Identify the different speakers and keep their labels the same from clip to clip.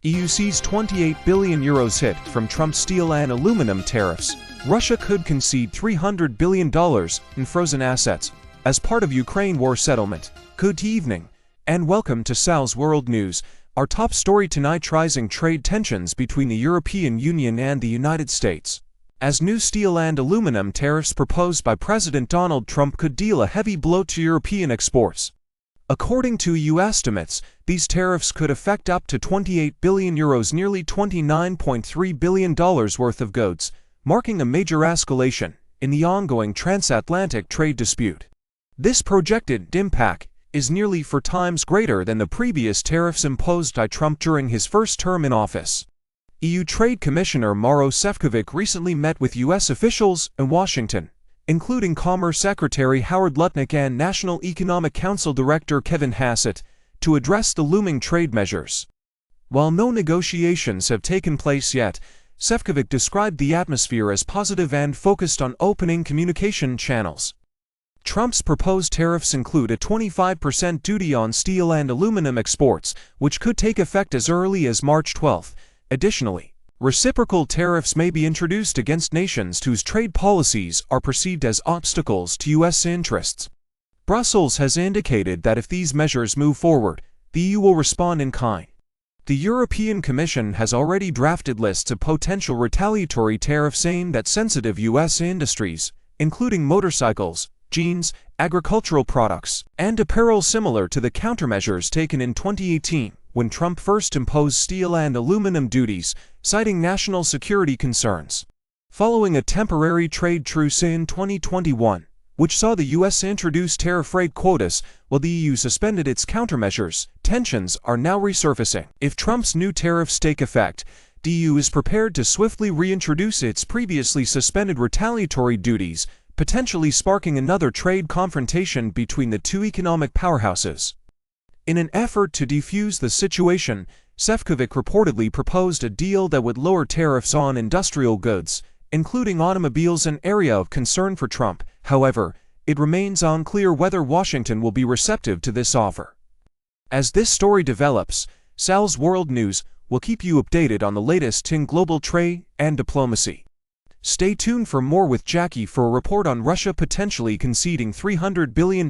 Speaker 1: EU sees €28 billion hit from Trump's steel and aluminum tariffs. Russia could concede $300 billion in frozen assets as part of Ukraine war settlement. Good evening, and welcome to Sal's World News. Our top story tonight: rising trade tensions between the European Union and the United States. As new steel and aluminum tariffs proposed by President Donald Trump could deal a heavy blow to European exports. According to EU estimates, these tariffs could affect up to €28 billion, nearly $29.3 billion worth of goods, marking a major escalation in the ongoing transatlantic trade dispute. This projected impact is nearly 4 times greater than the previous tariffs imposed by Trump during his first term in office. EU Trade Commissioner Maroš Šefčovič recently met with U.S. officials in Washington, including Commerce Secretary Howard Lutnick and National Economic Council Director Kevin Hassett, to address the looming trade measures. While no negotiations have taken place yet, Šefčovič described the atmosphere as positive and focused on opening communication channels. Trump's proposed tariffs include a 25% duty on steel and aluminum exports, which could take effect as early as March 12. Additionally, reciprocal tariffs may be introduced against nations whose trade policies are perceived as obstacles to U.S. interests. Brussels has indicated that if these measures move forward, the EU will respond in kind. The European Commission has already drafted lists of potential retaliatory tariffs aimed at sensitive U.S. industries, including motorcycles, jeans, agricultural products, and apparel, similar to the countermeasures taken in 2018 when Trump first imposed steel and aluminum duties, citing national security concerns. Following a temporary trade truce in 2021, which saw the U.S. introduce tariff rate quotas while the EU suspended its countermeasures, tensions are now resurfacing. If Trump's new tariffs take effect, the EU is prepared to swiftly reintroduce its previously suspended retaliatory duties, potentially sparking another trade confrontation between the two economic powerhouses. In an effort to defuse the situation, Šefčovič reportedly proposed a deal that would lower tariffs on industrial goods, including automobiles, an area of concern for Trump. However, it remains unclear whether Washington will be receptive to this offer. As this story develops, Sal's World News will keep you updated on the latest in global trade and diplomacy. Stay tuned for more with Jackie for a report on Russia potentially conceding $300 billion,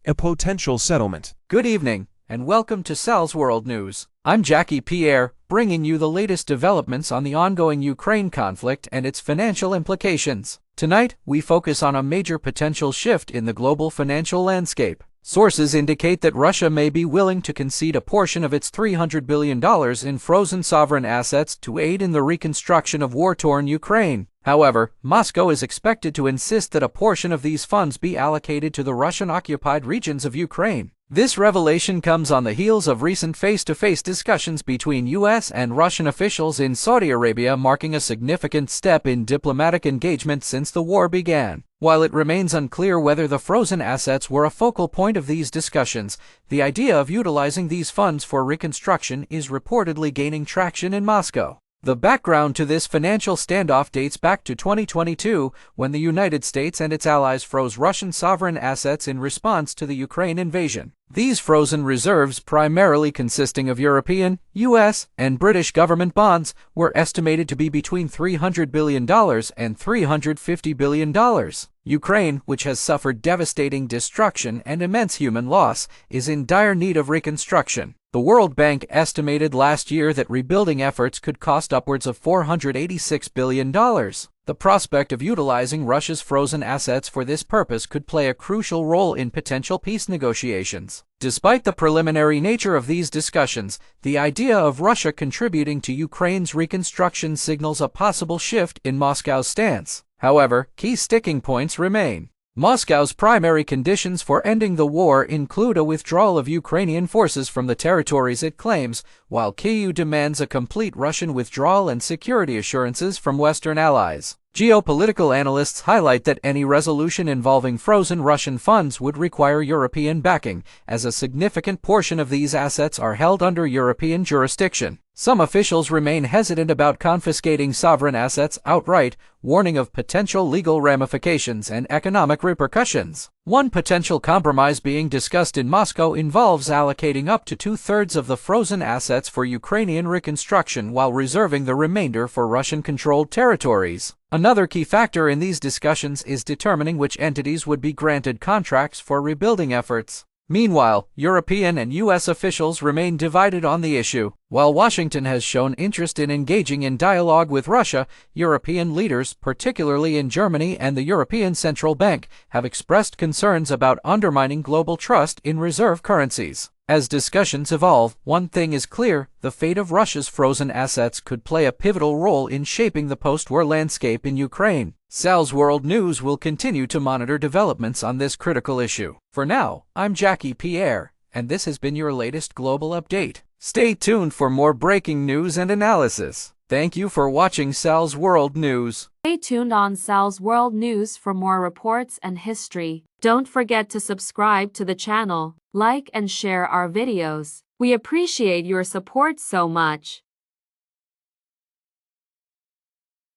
Speaker 1: a potential settlement.
Speaker 2: Good evening, and welcome to Sal's World News. I'm Jackie Pierre, bringing you the latest developments on the ongoing Ukraine conflict and its financial implications. Tonight, we focus on a major potential shift in the global financial landscape. Sources indicate that Russia may be willing to concede a portion of its $300 billion in frozen sovereign assets to aid in the reconstruction of war-torn Ukraine. However, Moscow is expected to insist that a portion of these funds be allocated to the Russian-occupied regions of Ukraine. This revelation comes on the heels of recent face-to-face discussions between U.S. and Russian officials in Saudi Arabia, marking a significant step in diplomatic engagement since the war began. While it remains unclear whether the frozen assets were a focal point of these discussions, the idea of utilizing these funds for reconstruction is reportedly gaining traction in Moscow. The background to this financial standoff dates back to 2022, when the United States and its allies froze Russian sovereign assets in response to the Ukraine invasion. These frozen reserves, primarily consisting of European, U.S., and British government bonds, were estimated to be between $300 billion and $350 billion. Ukraine, which has suffered devastating destruction and immense human loss, is in dire need of reconstruction. The World Bank estimated last year that rebuilding efforts could cost upwards of $486 billion. The prospect of utilizing Russia's frozen assets for this purpose could play a crucial role in potential peace negotiations. Despite the preliminary nature of these discussions, the idea of Russia contributing to Ukraine's reconstruction signals a possible shift in Moscow's stance. However, key sticking points remain. Moscow's primary conditions for ending the war include a withdrawal of Ukrainian forces from the territories it claims, while Kyiv demands a complete Russian withdrawal and security assurances from Western allies. Geopolitical analysts highlight that any resolution involving frozen Russian funds would require European backing, as a significant portion of these assets are held under European jurisdiction. Some officials remain hesitant about confiscating sovereign assets outright, warning of potential legal ramifications and economic repercussions. One potential compromise being discussed in Moscow involves allocating up to 2/3 of the frozen assets for Ukrainian reconstruction while reserving the remainder for Russian-controlled territories. Another key factor in these discussions is determining which entities would be granted contracts for rebuilding efforts. Meanwhile, European and U.S. officials remain divided on the issue. While Washington has shown interest in engaging in dialogue with Russia, European leaders, particularly in Germany and the European Central Bank, have expressed concerns about undermining global trust in reserve currencies. As discussions evolve, one thing is clear: the fate of Russia's frozen assets could play a pivotal role in shaping the post-war landscape in Ukraine. Sal's World News will continue to monitor developments on this critical issue. For now, I'm Jackie Pierre, and this has been your latest global update. Stay tuned for more breaking news and analysis. Thank you for watching Sal's World News.
Speaker 3: Stay tuned on Sal's World News for more reports and history. Don't forget to subscribe to the channel, like and share our videos. We appreciate your support so much.